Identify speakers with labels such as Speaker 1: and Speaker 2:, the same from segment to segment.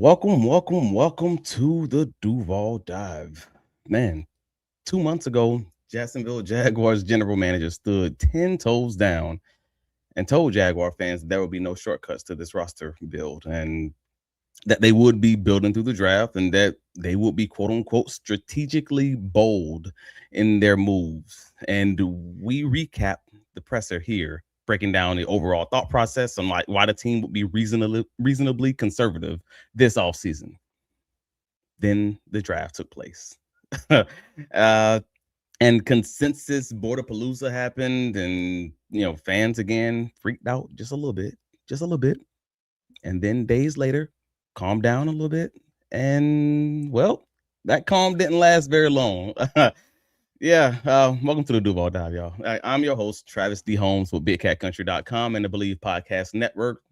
Speaker 1: Welcome to the Duval Dive. Man, 2 months ago, Jacksonville Jaguars general manager stood 10 toes down and told Jaguar fans there would be no shortcuts to this roster build and that they would be building through the draft and that they would be quote unquote strategically bold in their moves. And we recap the presser here, breaking down the overall thought process on like why the team would be reasonably conservative this offseason. Then the draft took place. uh, and consensus Borderpalooza happened, and fans again freaked out just a little bit. And then days later, calmed down a little bit. And well, that calm didn't last very long. Welcome to the Duval Dive, y'all. I'm your host, Travis D. Holmes with BigCatCountry.com and the Believe Podcast Network.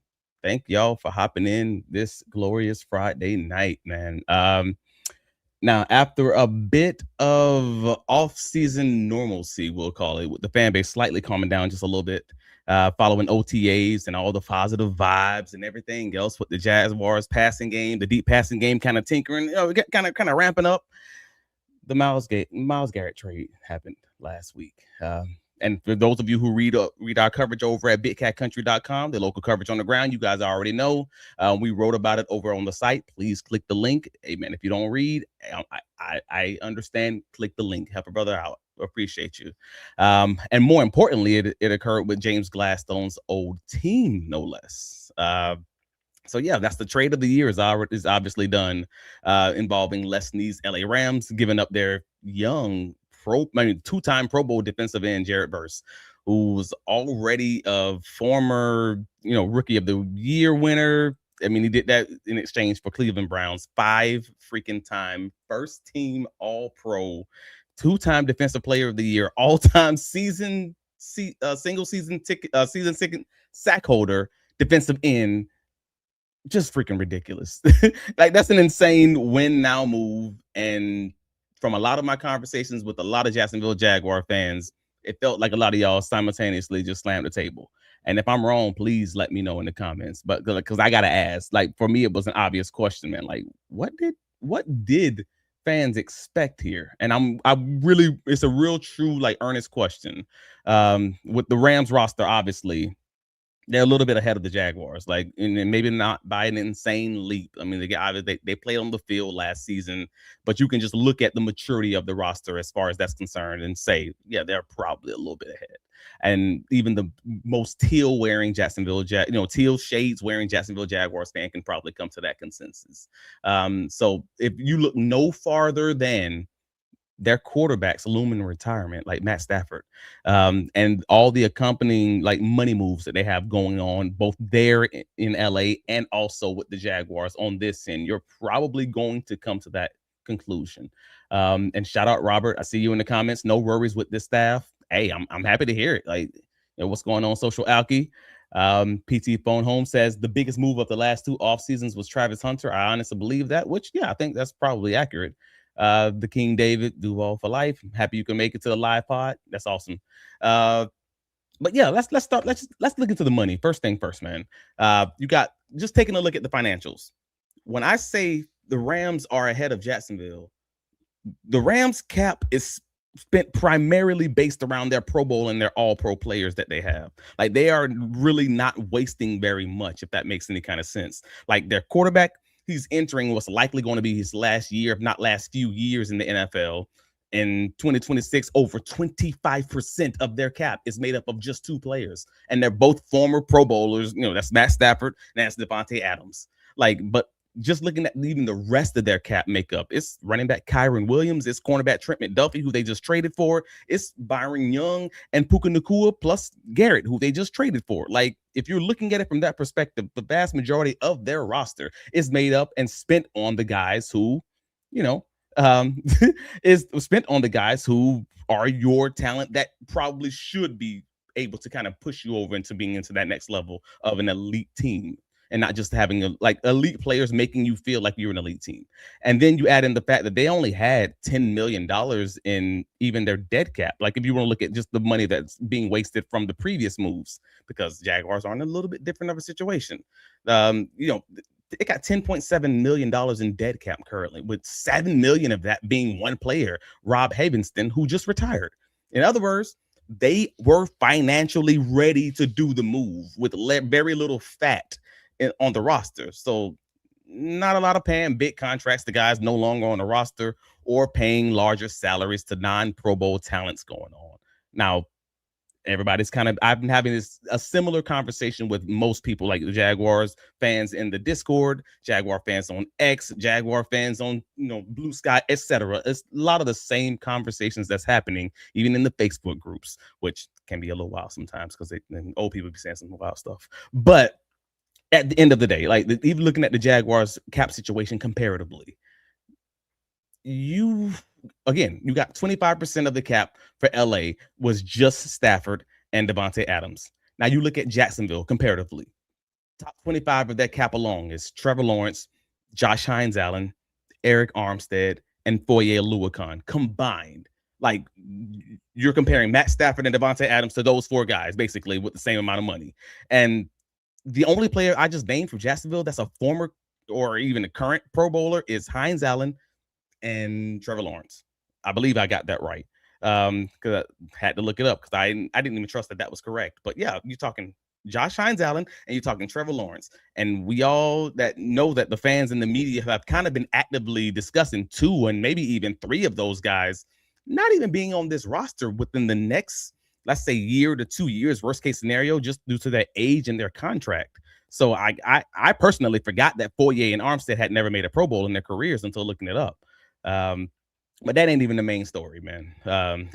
Speaker 1: Thank y'all for hopping in this glorious Friday night, man. Now, after a bit of off-season normalcy, we'll call it, with the fan base slightly calming down just a little bit, following OTAs and all the positive vibes and everything else with the Jaguars passing game, the deep passing game kind of tinkering, kind of ramping up. The Myles Garrett trade happened last week. And for those of you who read our coverage over at BigCatCountry.com, the local coverage on the ground, you guys already know. We wrote about it over on the site. Please click the link. Amen. If you don't read, I understand. Click the link. Help a brother out. Appreciate you. And more importantly, it occurred with James Gladstone's old team, no less. So yeah, that's the trade of the year is obviously done, involving Les Snead's LA Rams giving up their young two-time Pro Bowl defensive end Jared Verse, who's already a former rookie of the year winner. I mean, he did that in exchange for Cleveland Browns, 5 freaking time first team All Pro, 2-time Defensive Player of the Year, all-time single season second sack holder, defensive end. Just freaking ridiculous. Like, that's an insane win now move. And from a lot of my conversations with a lot of Jacksonville Jaguar fans, it felt like a lot of y'all simultaneously just slammed the table. And if I'm wrong, please let me know in the comments. But because I gotta ask, like, for me, it was an obvious question, man. Like, what did fans expect here? And it's a real true, like, earnest question. With the Rams roster, obviously they're a little bit ahead of the Jaguars, like, and maybe not by an insane leap. I mean, they played on the field last season, but you can just look at the maturity of the roster as far as that's concerned and say, yeah, they're probably a little bit ahead. And even the most teal shades wearing Jacksonville Jaguars fan can probably come to that consensus. So if you look no farther than their quarterbacks looming retirement, like Matt Stafford, and all the accompanying like money moves that they have going on both there in LA and also with the Jaguars on this end, you're probably going to come to that conclusion. And shout out Robert, I see you in the comments. No worries with this staff. Hey, I'm happy to hear it. Like, what's going on, Social Alky? PT Phone Home says the biggest move of the last 2 off seasons was Travis Hunter. I honestly believe that, which, yeah, I think that's probably accurate. The King David, Duval for life. I'm happy you can make it to the live pod. That's awesome. But yeah, let's start. Let's look into the money. First thing first, man. You got just taking a look at the financials. When I say the Rams are ahead of Jacksonville, the Rams cap is spent primarily based around their Pro Bowl and their All Pro players that they have. Like, they are really not wasting very much, if that makes any kind of sense. Like, their quarterback, he's entering what's likely going to be his last year, if not last few years in the NFL. In 2026, over 25% of their cap is made up of just 2 players. And they're both former Pro Bowlers. That's Matt Stafford and that's Devontae Adams. Like, but just looking at even the rest of their cap makeup, it's running back Kyron Williams, it's cornerback Trent McDuffie, who they just traded for, it's Byron Young and Puka Nacua plus Garrett, who they just traded for. Like, if you're looking at it from that perspective, the vast majority of their roster is made up and spent on the guys who, is spent on the guys who are your talent that probably should be able to kind of push you over into being into that next level of an elite team, and not just having like elite players making you feel like you're an elite team. And then you add in the fact that they only had $10 million in even their dead cap. Like, if you want to look at just the money that's being wasted from the previous moves, because Jaguars are in a little bit different of a situation. it got $10.7 million in dead cap currently, with $7 million of that being one player, Rob Havinston, who just retired. In other words, they were financially ready to do the move with very little fat on the roster. So not a lot of paying big contracts to guys no longer on the roster or paying larger salaries to non-Pro Bowl talents going on. Now, everybody's I've been having a similar conversation with most people, like the Jaguars fans in the Discord, Jaguar fans on X, Jaguar fans on Blue Sky, etc. It's a lot of the same conversations that's happening even in the Facebook groups, which can be a little wild sometimes because old people be saying some wild stuff. But at the end of the day, like even looking at the Jaguars cap situation comparatively, you got 25% of the cap for LA was just Stafford and Devontae Adams. Now you look at Jacksonville comparatively. Top 25 of that cap alone is Trevor Lawrence, Josh Hines-Allen, Eric Armstead, and Foye Oluokun combined. Like, you're comparing Matt Stafford and Devontae Adams to those four guys, basically, with the same amount of money. And the only player I just named from Jacksonville that's a former or even a current Pro Bowler is Hines-Allen and Trevor Lawrence. I believe I got that right. Because I had to look it up because I didn't even trust that was correct. But yeah, you're talking Josh Hines-Allen and you're talking Trevor Lawrence. And we all that know that the fans and the media have kind of been actively discussing 2 and maybe even 3 of those guys not even being on this roster within the next, let's say, year to 2 years, worst case scenario, just due to their age and their contract. So I personally forgot that Foye and Armstead had never made a Pro Bowl in their careers until looking it up. But that ain't even the main story, man.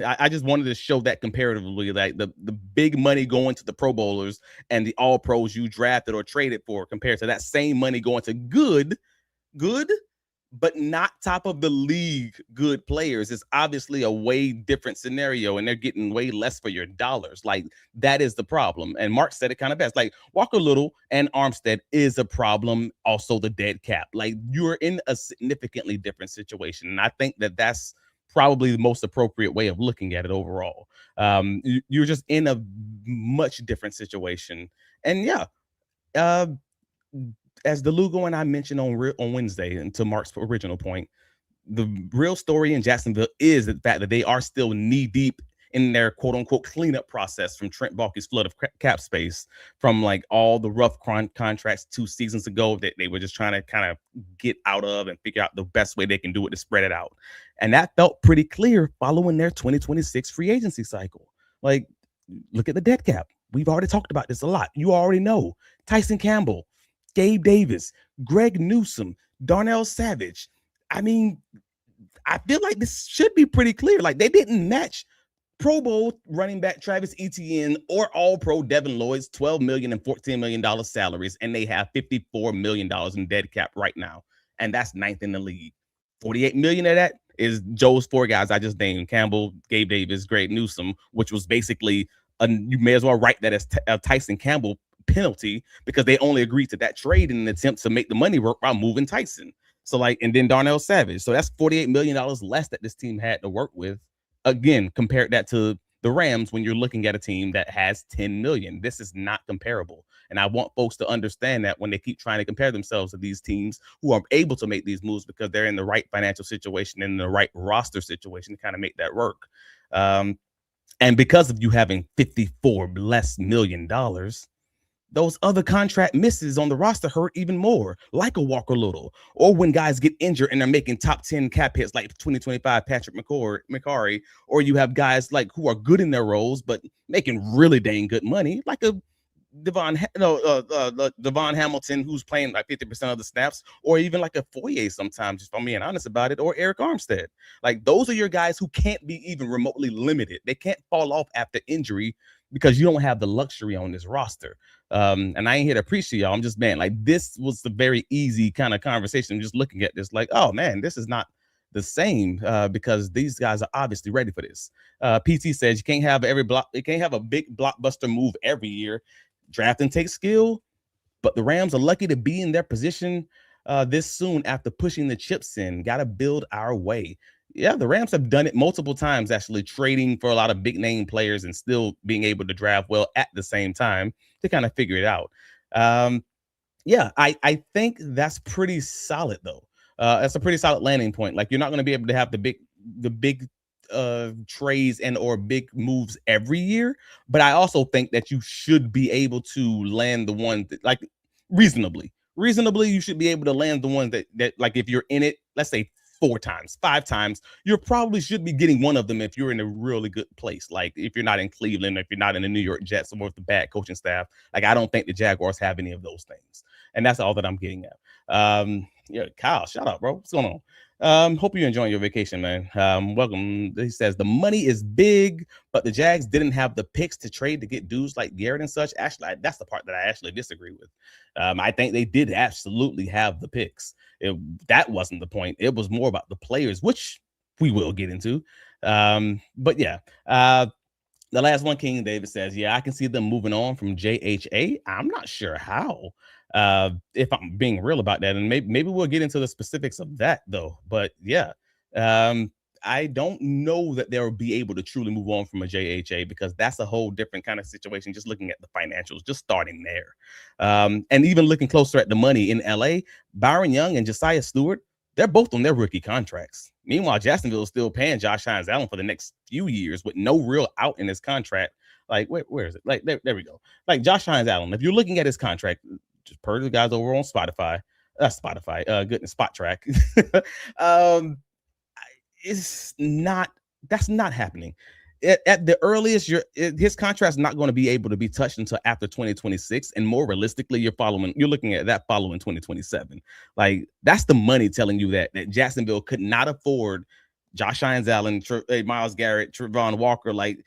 Speaker 1: I just wanted to show that comparatively, like the big money going to the Pro Bowlers and the All Pros you drafted or traded for compared to that same money going to good, but not top of the league good players is obviously a way different scenario, and they're getting way less for your dollars. Like, that is the problem. And Mark said it kind of best. Like, Walker Little and Armstead is a problem. Also, the dead cap. Like, you're in a significantly different situation. And I think that that's probably the most appropriate way of looking at it overall. You're just in a much different situation. And yeah, as DeLugo and I mentioned on Wednesday, and to Mark's original point, the real story in Jacksonville is the fact that they are still knee deep in their quote unquote cleanup process from Trent Baalke's flood of cap space, from like all the rough contracts 2 seasons ago that they were just trying to kind of get out of and figure out the best way they can do it to spread it out. And that felt pretty clear following their 2026 free agency cycle. Like, look at the dead cap. We've already talked about this a lot. You already know Tyson Campbell, Gabe Davis, Greg Newsome, Darnell Savage. I mean, I feel like this should be pretty clear. Like, they didn't match Pro Bowl running back Travis Etienne or All-Pro Devin Lloyd's $12 million and $14 million salaries, and they have $54 million in dead cap right now, and that's 9th in the league. $48 million of that is Joe's 4 guys I just named: Campbell, Gabe Davis, Greg Newsome, which was basically you may as well write that as Tyson Campbell penalty, because they only agreed to that trade in an attempt to make the money work by moving Tyson. So like, and then Darnell Savage. So that's $48 million less that this team had to work with. Again, compare that to the Rams when you're looking at a team that has $10 million. This is not comparable. And I want folks to understand that when they keep trying to compare themselves to these teams who are able to make these moves because they're in the right financial situation and the right roster situation to kind of make that work. And because of you having $54 less million, those other contract misses on the roster hurt even more, like a Walker Little, or when guys get injured and they're making top 10 cap hits like 2025 Patrick McCarry, or you have guys like who are good in their roles but making really dang good money, like a Devon Hamilton, who's playing like 50% of the snaps, or even like a Foye sometimes, if I'm being honest about it, or Eric Armstead. Like, those are your guys who can't be even remotely limited. They can't fall off after injury because you don't have the luxury on this roster. And I ain't here to preach to y'all. I'm just, man, like, this was a very easy kind of conversation. I'm just looking at this like, oh man, this is not the same because these guys are obviously ready for this. PT says you can't have a big blockbuster move every year. Drafting takes skill, but the Rams are lucky to be in their position this soon after pushing the chips in. Got to build our way. Yeah, the Rams have done it multiple times, actually trading for a lot of big name players and still being able to draft well at the same time to kind of figure it out. Yeah, I think that's pretty solid though. That's a pretty solid landing point. Like you're not going to be able to have the big trades and or big moves every year, but I also think that you should be able to land the one that, like reasonably. Reasonably, you should be able to land the ones that like if you're in it, let's say 4 times, 5 times, you probably should be getting one of them if you're in a really good place. Like if you're not in Cleveland, if you're not in the New York Jets or with the bad coaching staff, like I don't think the Jaguars have any of those things. And that's all that I'm getting at. Yeah, Kyle, shut up, bro. What's going on? Hope you're enjoying your vacation, man. Welcome. He says the money is big, but the Jags didn't have the picks to trade to get dudes like Garrett and such. Actually, that's the part that I actually disagree with. I think they did absolutely have the picks. That wasn't the point. It was more about the players, which we will get into. But yeah, the last one, King David says, yeah, I can see them moving on from JHA. I'm not sure how, if I'm being real about that. And maybe we'll get into the specifics of that, though. But yeah, um, I don't know that they'll be able to truly move on from a JHA because that's a whole different kind of situation. Just looking at the financials, just starting there. And even looking closer at the money in LA, Byron Young and Josiah Stewart, they're both on their rookie contracts. Meanwhile, Jacksonville is still paying Josh Hines Allen for the next few years with no real out in his contract. Like, where is it? Like, there we go. Like Josh Hines Allen, if you're looking at his contract, just per the guys over on goodness, Spot Track. um, it's not that's not happening. At the earliest, his contract's not going to be able to be touched until after 2026, and more realistically, you're looking at that following 2027. Like that's the money telling you that Jacksonville could not afford Josh Hines Allen, Myles Garrett, Trevon Walker. Like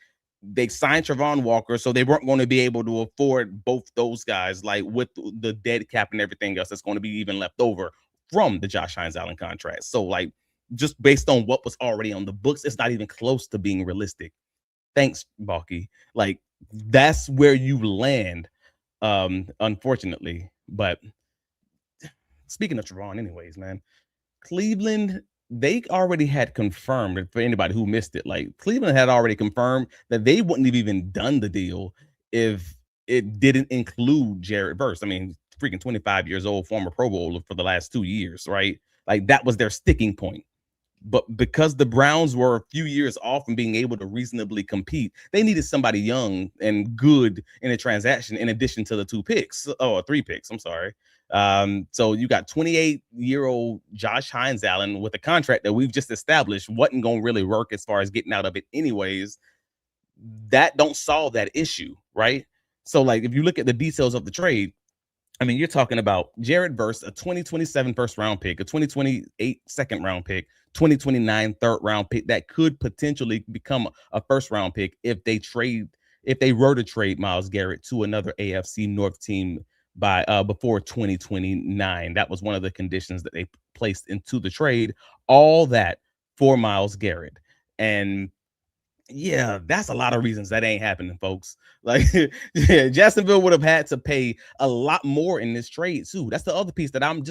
Speaker 1: they signed Trevon Walker, so they weren't going to be able to afford both those guys. Like with the dead cap and everything else that's going to be even left over from the Josh Hines Allen contract. So like just based on what was already on the books, it's not even close to being realistic. Thanks, Balky. Like that's where you land, unfortunately. But speaking of Trevon, anyways, man, Cleveland, they already had confirmed for anybody who missed it. Like Cleveland had already confirmed that they wouldn't have even done the deal if it didn't include Jared Verse. I mean, freaking 25 years old, former Pro Bowler for the last 2 years, right? Like that was their sticking point. But because the Browns were a few years off from being able to reasonably compete, they needed somebody young and good in a transaction in addition to the 2 picks. Oh, 3 picks. I'm sorry. So you got 28-year-old Josh Hines Allen with a contract that we've just established wasn't going to really work as far as getting out of it anyways. That don't solve that issue, right? So like if you look at the details of the trade, I mean, you're talking about Jared Verse, a 2027 first round pick, a 2028 second round pick, 2029 third round pick that could potentially become a first round pick if they were to trade Myles Garrett to another AFC North team by before 2029. That was one of the conditions that they placed into the trade. All that for Myles Garrett. And yeah, that's a lot of reasons that ain't happening, folks. Like, yeah, Jacksonville would have had to pay a lot more in this trade too. That's the other piece that I'm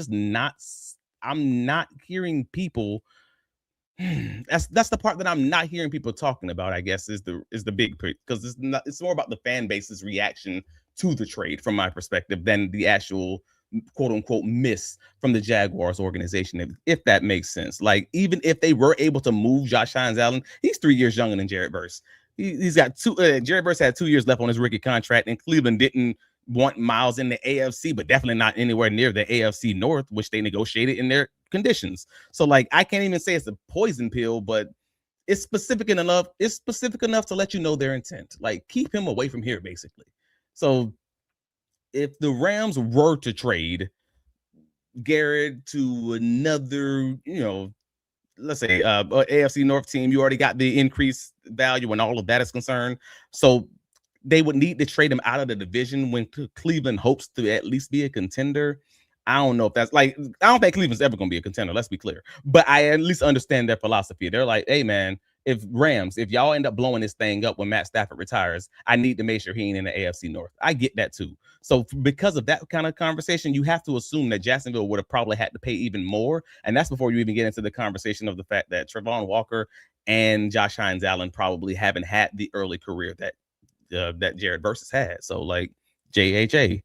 Speaker 1: not hearing people. That's the part that I'm not hearing people talking about. I guess is the big pick because it's more about the fan base's reaction to the trade from my perspective than the actual quote unquote miss from the Jaguars organization, if that makes sense. Like, even if they were able to move Josh Hines Allen, he's 3 years younger than Jared Verse. He's got Jared Verse had 2 years left on his rookie contract, and Cleveland didn't want Myles in the AFC, but definitely not anywhere near the AFC North, which they negotiated in their conditions. So, like, I can't even say it's a poison pill, but it's specific enough. It's specific enough to let you know their intent. Like, keep him away from here, basically. So if the Rams were to trade Garrett to another, let's say AFC North team, you already got the increased value and all of that is concerned. So they would need to trade him out of the division when Cleveland hopes to at least be a contender. I don't know if that's like, I don't think Cleveland's ever going to be a contender. Let's be clear. But I at least understand their philosophy. They're like, hey, man, if y'all end up blowing this thing up when Matt Stafford retires, I need to make sure he ain't in the AFC North. I get that too. So because of that kind of conversation, you have to assume that Jacksonville would have probably had to pay even more. And that's before you even get into the conversation of the fact that Trevon Walker and Josh Hines Allen probably haven't had the early career that Jared Verse has had. So like, JHA.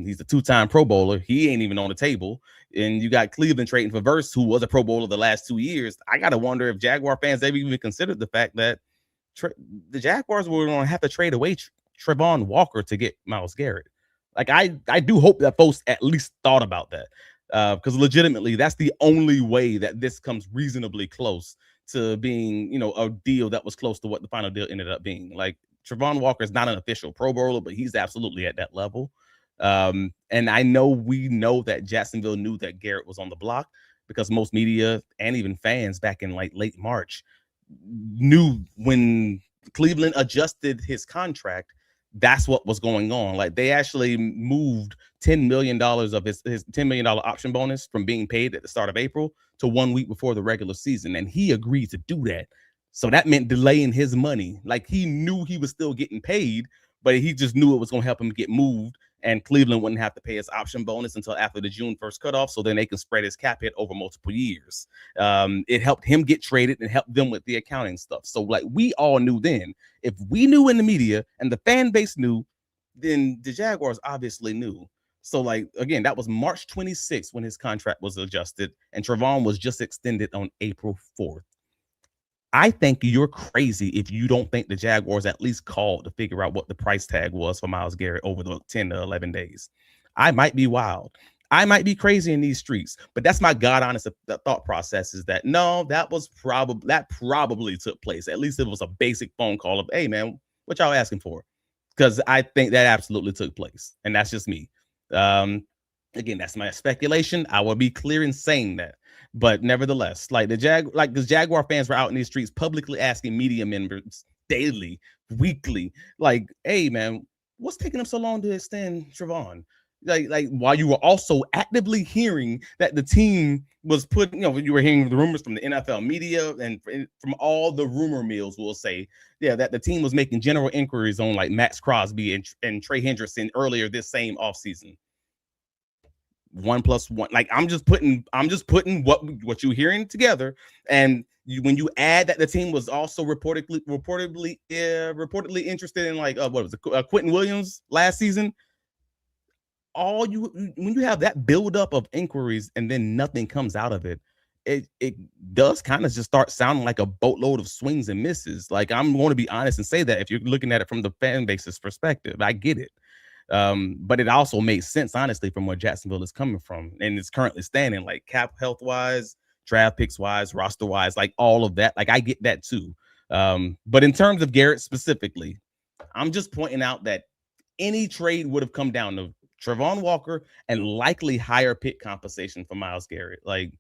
Speaker 1: He's a 2-time Pro Bowler. He ain't even on the table. And you got Cleveland trading for Verse, who was a Pro Bowler the last 2 years. I got to wonder if Jaguar fans ever even considered the fact that the Jaguars were going to have to trade away Trevon Walker to get Myles Garrett. Like, I do hope that folks at least thought about that, because legitimately, that's the only way that this comes reasonably close to being, a deal that was close to what the final deal ended up being. Like, Trevon Walker is not an official Pro Bowler, but he's absolutely at that level. And we know that Jacksonville knew that Garrett was on the block, because most media and even fans back in like late March knew when Cleveland adjusted his contract, that's what was going on. Like, they actually moved $10 million of his $10 million option bonus from being paid at the start of April to 1 week before the regular season. And he agreed to do that. So that meant delaying his money. Like, he knew he was still getting paid, but he just knew it was going to help him get moved. And Cleveland wouldn't have to pay his option bonus until after the June 1st cutoff, so then they can spread his cap hit over multiple years. It helped him get traded and helped them with the accounting stuff. So, like, we all knew then. If we knew in the media and the fan base knew, then the Jaguars obviously knew. So, like, again, that was March 26th when his contract was adjusted, and Trevon was just extended on April 4th. I think you're crazy if you don't think the Jaguars at least called to figure out what the price tag was for Myles Garrett over the 10 to 11 days. I might be wild. I might be crazy in these streets, but that's my God honest thought process, is that no, that probably took place. At least it was a basic phone call of, hey man, what y'all asking for? Because I think that absolutely took place, and that's just me. Again, that's my speculation. I will be clear in saying that. But nevertheless, like the Jaguar fans were out in these streets publicly asking media members daily, weekly, like, hey man, what's taking them so long to extend Trevon? Like while you were also actively hearing that the team was putting, you were hearing the rumors from the NFL media and from all the rumor mills will say, that the team was making general inquiries on like Max Crosby and Trey Hendrickson earlier this same offseason. 1 + 1, like I'm just putting what you're hearing together, and when you add that the team was also reportedly interested in like what was it, Quentin Williams last season. When you have that buildup of inquiries and then nothing comes out of it, it does kind of just start sounding like a boatload of swings and misses. Like, I'm going to be honest and say that if you're looking at it from the fan base's perspective, I get it. But it also makes sense, honestly, from where Jacksonville is coming from and it's currently standing, like cap health wise, draft picks wise, roster wise, like all of that. Like, I get that too. But in terms of Garrett specifically, I'm just pointing out that any trade would have come down to Trevon Walker and likely higher pick compensation for Myles Garrett. Like,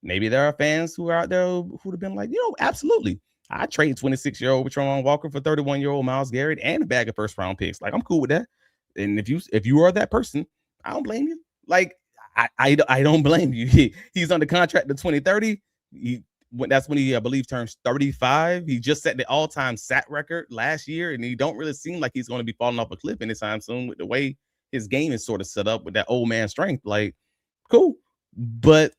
Speaker 1: maybe there are fans who are out there who would have been like, absolutely, I trade 26-year-old Trevon Walker for 31-year-old Myles Garrett and a bag of first round picks. Like, I'm cool with that. And if you are that person, I don't blame you. Like, I don't blame you. He's under contract to 2030. That's when he, I believe, turns 35. He just set the all-time sack record last year, and he don't really seem like he's going to be falling off a cliff anytime soon with the way his game is sort of set up with that old man strength. Like, cool. But,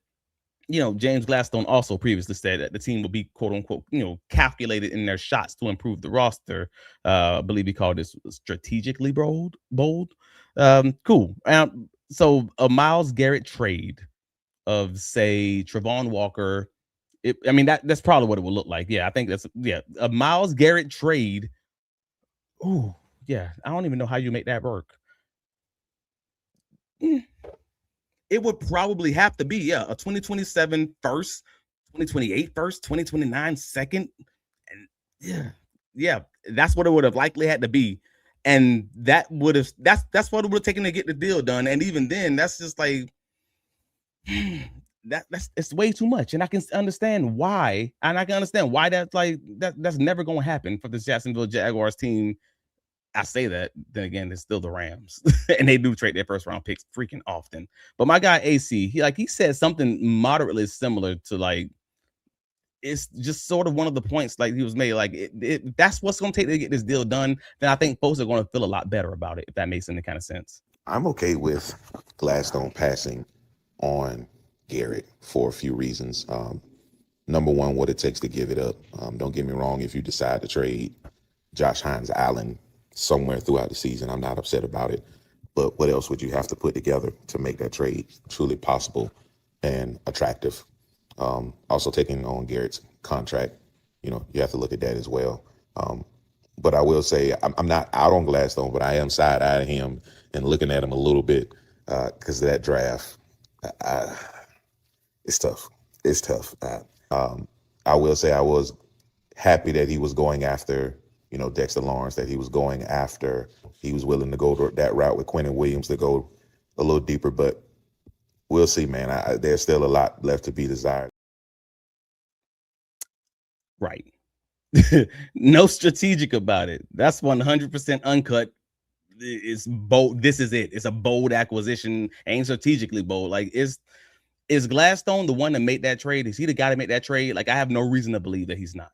Speaker 1: James Gladstone also previously said that the team will be, quote unquote, calculated in their shots to improve the roster. I believe he called this strategically bold. Cool. So a Myles Garrett trade of, say, Trevon Walker, that's probably what it will look like. Yeah, I think a Myles Garrett trade. Oh, yeah. I don't even know how you make that work. It would probably have to be, a 2027 first, 2028 first, 2029 second. And that's what it would have likely had to be. And that's what it would have taken to get the deal done. And even then, that's just like, it's way too much. And I can understand why. And I can understand why that's never going to happen for the Jacksonville Jaguars team. I say that, then again, it's still the Rams, and they do trade their first round picks freaking often. But my guy AC, he said something moderately similar to, like, it's just sort of one of the points like he was made. Like, that's what's going to take to get this deal done. Then I think folks are going to feel a lot better about it, if that makes any kind of sense.
Speaker 2: I'm okay with Gladstone passing on Garrett for a few reasons. Number one, what it takes to give it up. Don't get me wrong, if you decide to trade Josh Hines Allen somewhere throughout the season, I'm not upset about it. But what else would you have to put together to make that trade truly possible and attractive? Also taking on Garrett's contract, you have to look at that as well. But I will say I'm not out on Gladstone, but I am side-eyeing him and looking at him a little bit because that draft, it's tough. It's tough. I will say I was happy that he was going after, Dexter Lawrence, that he was going after. He was willing to go that route with Quentin Williams to go a little deeper, but we'll see, man. There's still a lot left to be desired.
Speaker 1: Right. No strategic about it. That's 100% uncut. It's bold. This is it. It's a bold acquisition. Ain't strategically bold. Like, is Gladstone the one to make that trade? Is he the guy to make that trade? Like, I have no reason to believe that he's not.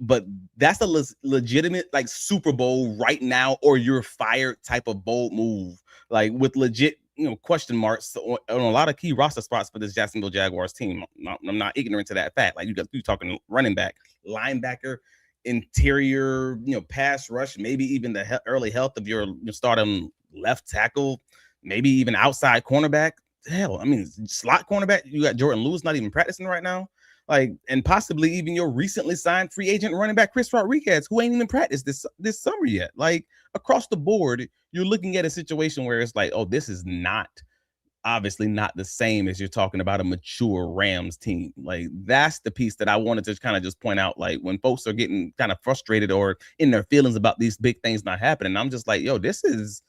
Speaker 1: But that's a legitimate, like, Super Bowl right now or you're fired type of bold move, like with legit, question marks on a lot of key roster spots for this Jacksonville Jaguars team. I'm not ignorant to that fact. Like, you talking running back, linebacker, interior, pass rush, maybe even the early health of your starting left tackle, maybe even outside cornerback. Hell, I mean, slot cornerback. You got Jordan Lewis not even practicing right now. Like, and possibly even your recently signed free agent running back Chris Rodriguez, who ain't even practiced this summer yet. Like, across the board, you're looking at a situation where it's like, oh, this is obviously not the same as you're talking about a mature Rams team. Like, that's the piece that I wanted to kind of just point out. Like, when folks are getting kind of frustrated or in their feelings about these big things not happening, I'm just like, yo, this is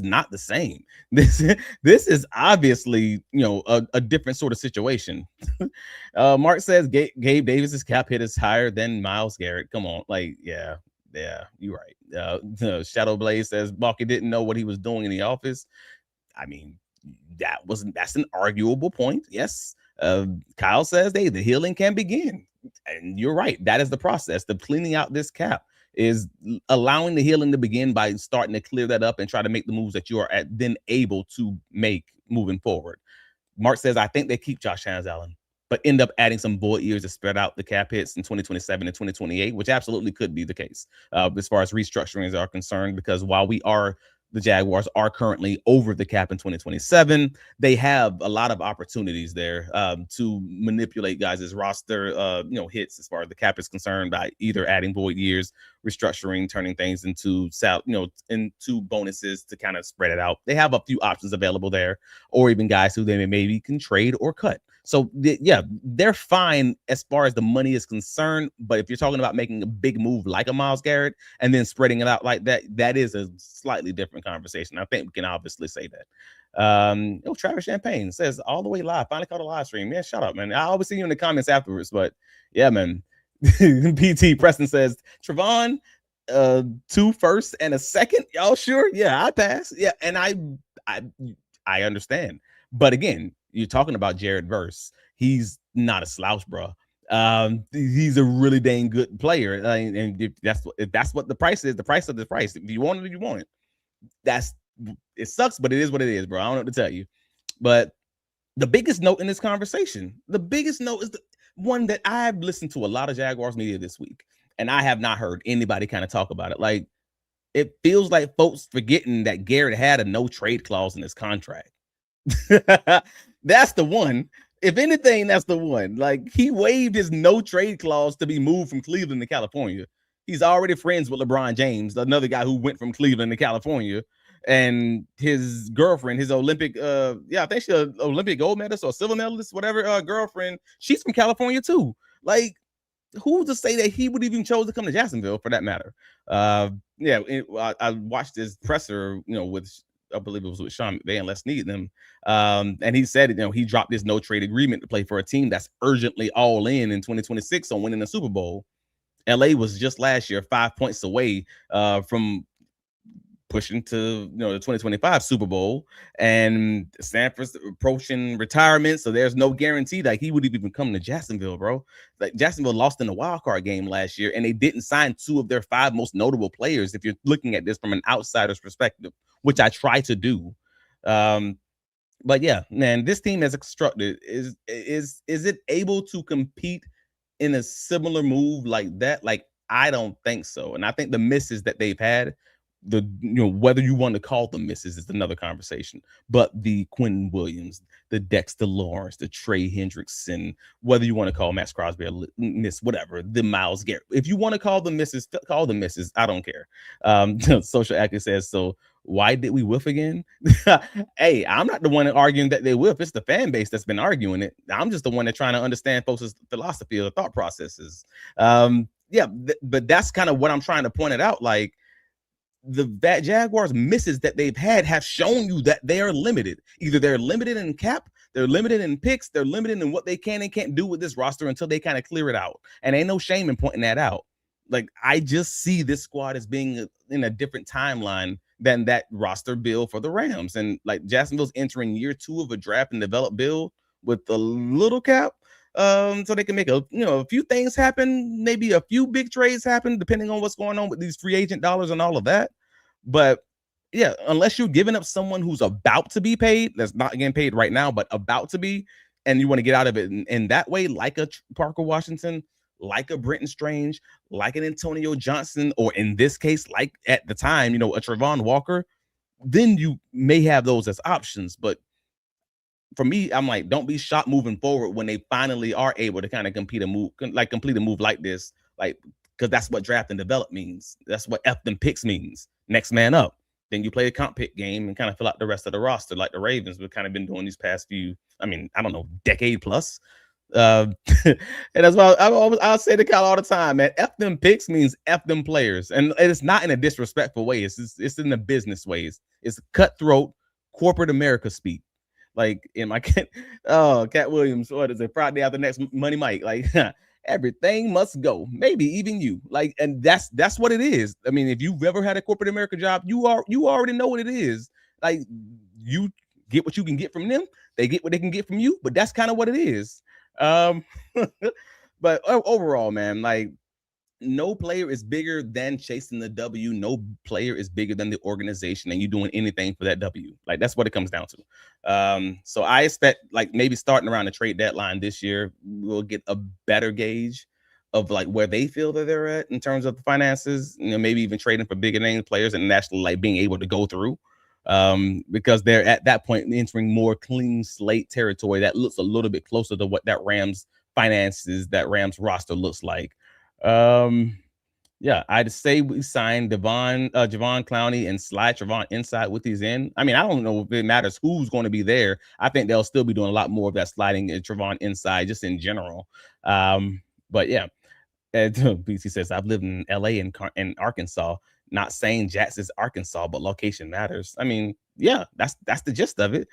Speaker 1: not the same. This is obviously a different sort of situation. Mark says Gabe Davis's cap hit is higher than Myles Garrett. Come on, like, yeah, you're right. Shadow Blaze says Balky didn't know what he was doing in the office. I mean, that's an arguable point. Yes. Kyle says, hey, the healing can begin, and you're right. That is the process. The cleaning out this cap is allowing the healing to begin by starting to clear that up and try to make the moves that you are then able to make moving forward. Mark says, I think they keep Josh Allen, but end up adding some void years to spread out the cap hits in 2027 and 2028, which absolutely could be the case as far as restructurings are concerned, because while the Jaguars are currently over the cap in 2027, they have a lot of opportunities there to manipulate guys' roster, hits as far as the cap is concerned by either adding void years, restructuring, turning things into bonuses to kind of spread it out. They have a few options available there, or even guys who they maybe can trade or cut. So they're fine as far as the money is concerned. But if you're talking about making a big move like a Myles Garrett and then spreading it out like that, that is a slightly different conversation. I think we can obviously say that. Travis Champagne says all the way live. Finally caught a live stream. Man, shut up, man. I always see you in the comments afterwards. But yeah, man. PT Preston says Trevon, 2 firsts and a second. Y'all sure? Yeah, I pass. Yeah, and I understand. But again, you're talking about Jared Verse. He's not a slouch, bro. He's a really dang good player. And if that's what the price is, the price of the price. If you want it, you want it. It sucks, but it is what it is, bro. I don't know what to tell you. But the biggest note in this conversation, the biggest note is the one that I've listened to a lot of Jaguars media this week, and I have not heard anybody kind of talk about it. Like, it feels like folks forgetting that Garrett had a no trade clause in his contract. That's the one. If anything, that's the one. Like, he waived his no trade clause to be moved from Cleveland to California. He's already friends with LeBron James, another guy who went from Cleveland to California. And his girlfriend, his Olympic, I think she's an Olympic gold medalist or silver medalist, whatever, girlfriend, she's from California too. Like, who's to say that he would even chose to come to Jacksonville for that matter? I watched his presser, with, I believe it was with Sean McVay and Les Snead them. And he said, he dropped his no trade agreement to play for a team that's urgently all in 2026 on winning the Super Bowl. LA was just last year 5 points away from pushing to the 2025 Super Bowl, and Stanford's approaching retirement, so there's no guarantee that he would even come to Jacksonville, bro. Like, Jacksonville lost in the wild card game last year, and they didn't sign 2 of their 5 most notable players. If you're looking at this from an outsider's perspective, which I try to do, but yeah, man, this team as constructed is it able to compete in a similar move like that? Like, I don't think so, and I think the misses that they've had whether you want to call them misses is another conversation. But the Quentin Williams, the Dexter Lawrence, the Trey Hendrickson, whether you want to call Max Crosby a miss, whatever, the Myles Garrett, if you want to call them misses, call them misses. I don't care. Social Active says, so why did we whiff again? Hey, I'm not the one arguing that they whiff. It's the fan base that's been arguing it. I'm just the one that's trying to understand folks' philosophy or thought processes. But that's kind of what I'm trying to point it out. Like, the Jaguars misses that they've had have shown you that they are limited. Either they're limited in cap, they're limited in picks, they're limited in what they can and can't do with this roster until they kind of clear it out. And ain't no shame in pointing that out. Like, I just see this squad as being in a different timeline than that roster build for the Rams. And like, Jacksonville's entering year 2 of a draft and develop build with a little cap. So they can make a few things happen, maybe a few big trades happen, depending on what's going on with these free agent dollars and all of that. But yeah, unless you're giving up someone who's about to be paid, that's not getting paid right now, but about to be, and you want to get out of it in that way, like a Parker Washington, like a Brenton Strange, like an Antonio Johnson, or in this case, like at the time, a Trevon Walker, then you may have those as options. But for me, I'm like, don't be shocked moving forward when they finally are able to kind of complete a move like this, like, because that's what draft and develop means. That's what F them picks means. Next man up. Then you play a comp pick game and kind of fill out the rest of the roster, like the Ravens we've kind of been doing these past few, decade plus. And that's why I'll say to Kyle all the time, man, F them picks means F them players. And it's not in a disrespectful way. It's in the business ways. It's cutthroat corporate America speak. Like in my Cat Williams, what is it? Friday after next Money Mike. Like, everything must go. Maybe even you. Like, and that's what it is. I mean, if you've ever had a corporate America job, you already know what it is. Like, you get what you can get from them. They get what they can get from you. But that's kind of what it is. But overall, man, like, no player is bigger than chasing the W. No player is bigger than the organization and you doing anything for that W. Like, that's what it comes down to. So I expect, like, maybe starting around the trade deadline this year, we'll get a better gauge of like where they feel that they're at in terms of the finances, maybe even trading for bigger name players and actually like being able to go through. Because they're at that point entering more clean slate territory that looks a little bit closer to what that Rams finances, that Rams roster looks like. I'd say we signed Javon Clowney and slide Trevon inside with these in. I mean, I don't know if it matters who's going to be there. I think they'll still be doing a lot more of that sliding Trevon inside just in general. But yeah, BC says, I've lived in LA and Arkansas. Not saying Jax is Arkansas, but location matters. I mean, yeah, that's the gist of it.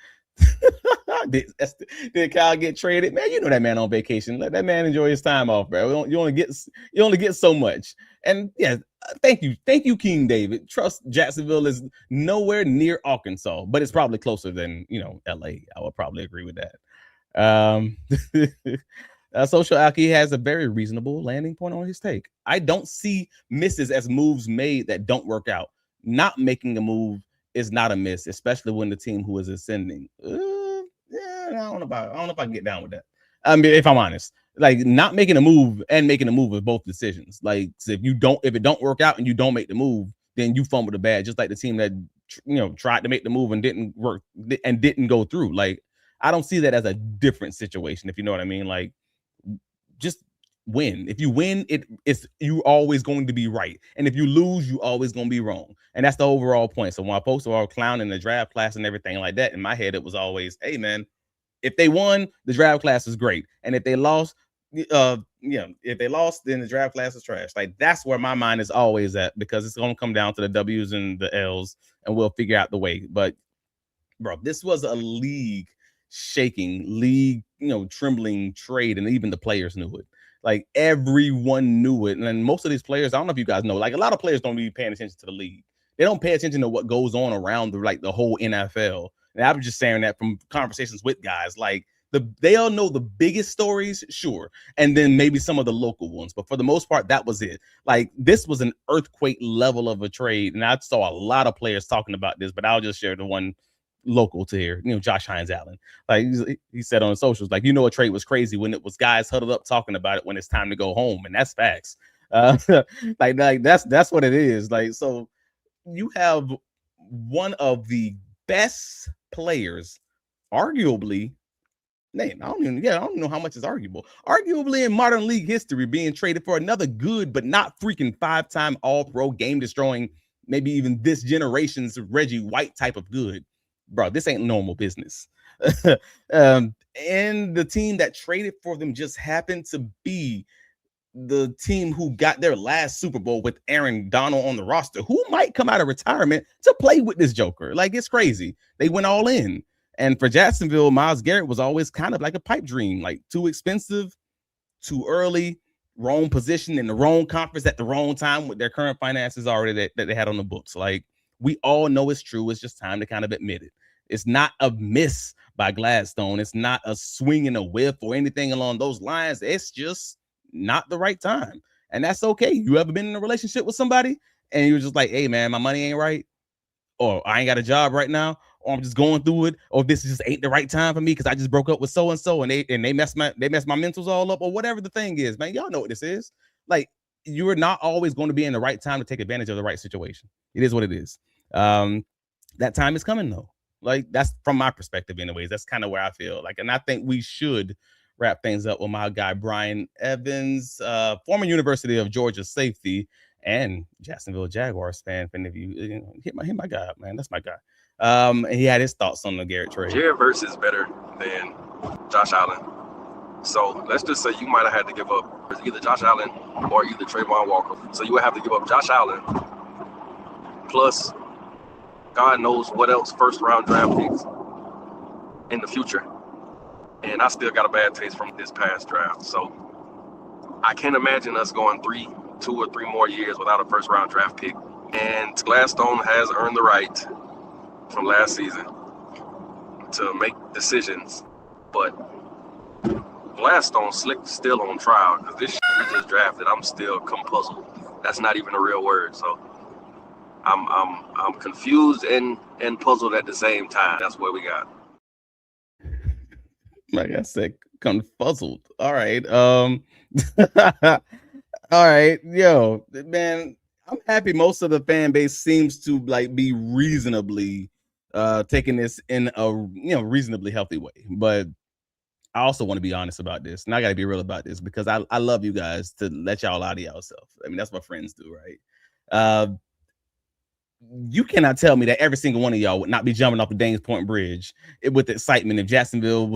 Speaker 1: Did Kyle get traded? Man, you know that man on vacation. Let that man enjoy his time off, bro. You only get so much. And yeah, thank you, King David. Trust Jacksonville is nowhere near Arkansas, but it's probably closer than LA. I would probably agree with that. Social Aki has a very reasonable landing point on his take. I don't see misses as moves made that don't work out. Not making a move is not a miss, especially when the team who is ascending. I don't know if I can get down with that. I mean, if I'm honest, like, not making a move and making a move are both decisions. Like, so if it don't work out and you don't make the move, then you fumble the bag, just like the team that tried to make the move and didn't work and didn't go through. Like, I don't see that as a different situation, if you know what I mean. Like, just win. If you win, it's you always going to be right, and if you lose, you always going to be wrong. And that's the overall point. So when folks are clowning the draft class and everything like that, in my head it was always, hey man, if they won, the draft class is great, and if they lost, then the draft class is trash. Like, that's where my mind is always at, because it's going to come down to the W's and the L's, and we'll figure out the way. But bro, this was a league shaking, trembling trade, and even the players knew it. Like, everyone knew it. And most of these players, I don't know if you guys know, like, a lot of players don't be paying attention to the league. They don't pay attention to what goes on around the whole NFL. And I'm just saying that from conversations with guys. Like, they all know the biggest stories, sure, and then maybe some of the local ones. But for the most part, that was it. Like, this was an earthquake level of a trade. And I saw a lot of players talking about this, but I'll just share the one local to here, Josh Hines Allen. Like, he said on the socials, like, a trade was crazy when it was guys huddled up talking about it when it's time to go home, and that's facts. Like that's what it is. Like, so you have one of the best players, arguably. I don't know how much is arguable. Arguably in modern league history, being traded for another good, but not freaking 5-time All-Pro, game-destroying, maybe even this generation's Reggie White type of good. Bro, this ain't normal business. And the team that traded for them just happened to be the team who got their last Super Bowl with Aaron Donald on the roster, who might come out of retirement to play with this Joker. Like, it's crazy. They went all in. And for Jacksonville, Myles Garrett was always kind of like a pipe dream, like too expensive, too early, wrong position in the wrong conference at the wrong time with their current finances already that they had on the books. Like, we all know it's true. It's just time to kind of admit it. It's not a miss by Gladstone. It's not a swing and a whiff or anything along those lines. It's just not the right time. And that's okay. You ever been in a relationship with somebody and you're just like, hey, man, my money ain't right, or I ain't got a job right now, or I'm just going through it, or this just ain't the right time for me because I just broke up with so and so and they messed my mentals all up, or whatever the thing is, man. Y'all know what this is. Like, you're not always going to be in the right time to take advantage of the right situation. It is what it is. That time is coming though. Like, that's from my perspective, anyways. That's kind of where I feel like, and I think we should wrap things up with my guy Brian Evans, former University of Georgia safety and Jacksonville Jaguars fan. And if you hit my guy up, man, that's my guy. And he had his thoughts on the Garrett trade.
Speaker 3: Jared Verse is better than Josh Allen. So let's just say you might have had to give up either Josh Allen or either Trayvon Walker. So you would have to give up Josh Allen plus God knows what else first-round draft picks in the future. And I still got a bad taste from this past draft. So I can't imagine us going 2 or 3 more years without a first-round draft pick. And Gladstone has earned the right from last season to make decisions. But Gladstone still on trial, because this shit we just drafted, I'm still puzzled. That's not even a real word. So I'm confused and puzzled at the same time. That's what we got.
Speaker 1: Like I said, confuzzled. All right. All right. Yo, man, I'm happy most of the fan base seems to like be reasonably taking this in a reasonably healthy way. But I also want to be honest about this, and I got to be real about this, because I love you guys to let y'all out of yourself. I mean, that's what friends do, right? You cannot tell me that every single one of y'all would not be jumping off the Danes Point Bridge with excitement if Jacksonville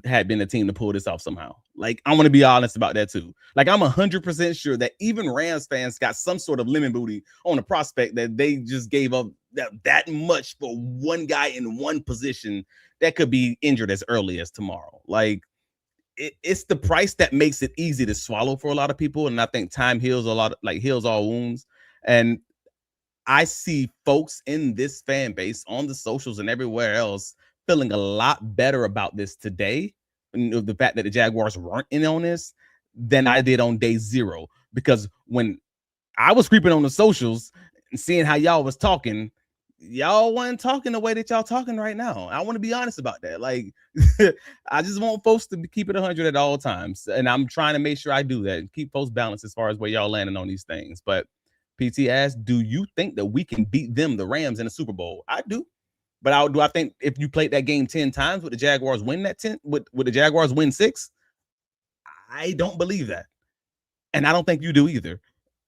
Speaker 1: had been a team to pull this off somehow. Like, I want to be honest about that too. Like, I'm 100% sure that even Rams fans got some sort of lemon booty on the prospect that they just gave up that much for one guy in one position that could be injured as early as tomorrow. Like, it's the price that makes it easy to swallow for a lot of people, and I think time heals heals all wounds. And I see folks in this fan base on the socials and everywhere else feeling a lot better about this today, the fact that the Jaguars weren't in on this, than I did on day 0. Because when I was creeping on the socials and seeing how y'all was talking, y'all weren't talking the way that y'all talking right now. I want to be honest about that. Like, I just want folks to keep it 100 at all times. And I'm trying to make sure I do that and keep folks balanced as far as where y'all landing on these things. But PT asked, do you think that we can beat them, the Rams, in the Super Bowl? I do. But I think if you played that game 10 times, would the Jaguars win that 10? Would the Jaguars win 6? I don't believe that. And I don't think you do either.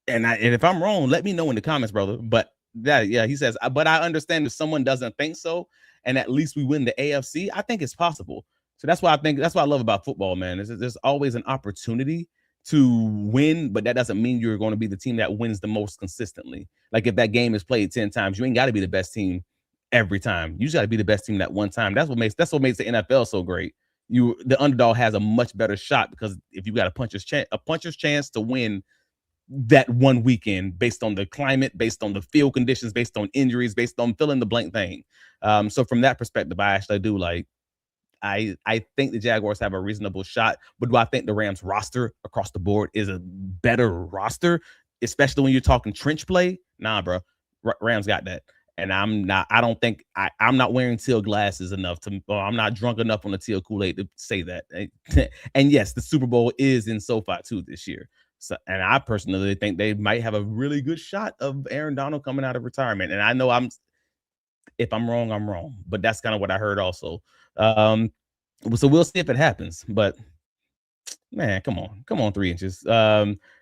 Speaker 1: And if I'm wrong, let me know in the comments, brother. But he says, but I understand if someone doesn't think so, and at least we win the AFC, I think it's possible. So that's what I love about football, man. There's always an opportunity to win, but that doesn't mean you're going to be the team that wins the most consistently. Like, if that game is played 10 times, you ain't got to be the best team every time. You just got to be the best team that one time. That's what makes the NFL so great. The underdog has a much better shot, because if you got a puncher's chance to win that one weekend, based on the climate, based on the field conditions, based on injuries, based on fill in the blank thing. So from that perspective, I actually do like. I think the Jaguars have a reasonable shot, but do I think the Rams roster across the board is a better roster, especially when you're talking trench play? Nah, bro. Rams got that. And I'm not wearing teal glasses enough I'm not drunk enough on the teal Kool-Aid to say that. And yes, the Super Bowl is in SoFi too this year. So, and I personally think they might have a really good shot of Aaron Donald coming out of retirement. And I know if I'm wrong, I'm wrong, but that's kind of what I heard also. So we'll see if it happens, but man, come on, 3 inches.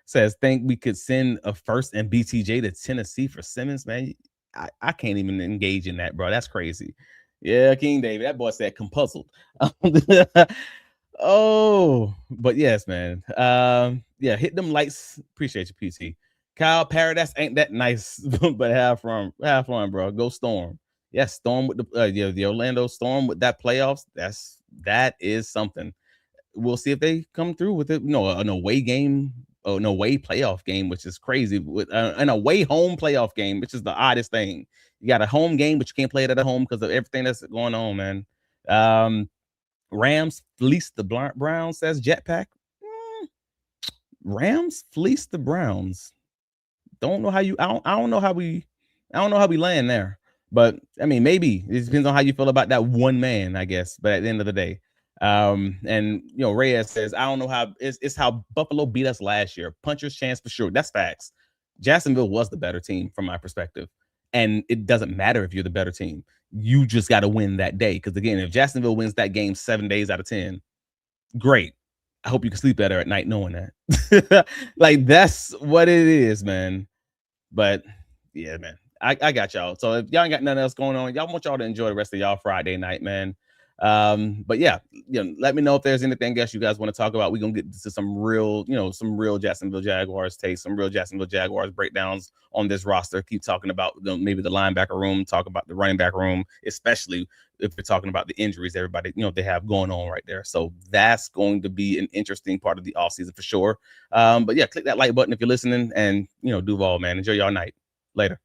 Speaker 1: Says, think we could send a first and BTJ to Tennessee for Simmons, man. I can't even engage in that, bro. That's crazy. Yeah, King David, that boy said compulsed. Oh, but yes, man. Yeah, hit them lights. Appreciate you, PT. Kyle Paradise ain't that nice, but have fun, bro. Go Storm. Yes, Storm with the Orlando Storm with that playoffs. That is something. We'll see if they come through with it. No, an away game, an away playoff game, which is crazy. With an away home playoff game, which is the oddest thing. You got a home game, but you can't play it at home because of everything that's going on, man. Rams fleece the Browns, says Jetpack. Rams fleece the Browns. Don't know how you. I don't know how we land there. But I mean, maybe it depends on how you feel about that one man, I guess. But at the end of the day, and Reyes says, I don't know how it's how Buffalo beat us last year. Puncher's chance for sure. That's facts. Jacksonville was the better team from my perspective, and it doesn't matter if you're the better team. You just got to win that day. Because again, if Jacksonville wins that game 7 days out of 10, great. I hope you can sleep better at night knowing that. Like, that's what it is, man. But yeah, man, I got y'all. So if y'all ain't got nothing else going on, y'all want y'all to enjoy the rest of y'all Friday night, man. But yeah, let me know if there's anything else you guys want to talk about. We're gonna get to some real Jacksonville Jaguars takes, some real Jacksonville Jaguars breakdowns on this roster. Keep talking about maybe the linebacker room, talk about the running back room, especially if we're talking about the injuries everybody they have going on right there. So that's going to be an interesting part of the offseason for sure. But yeah, click that like button if you're listening, and Duval, man, enjoy y'all night. Later.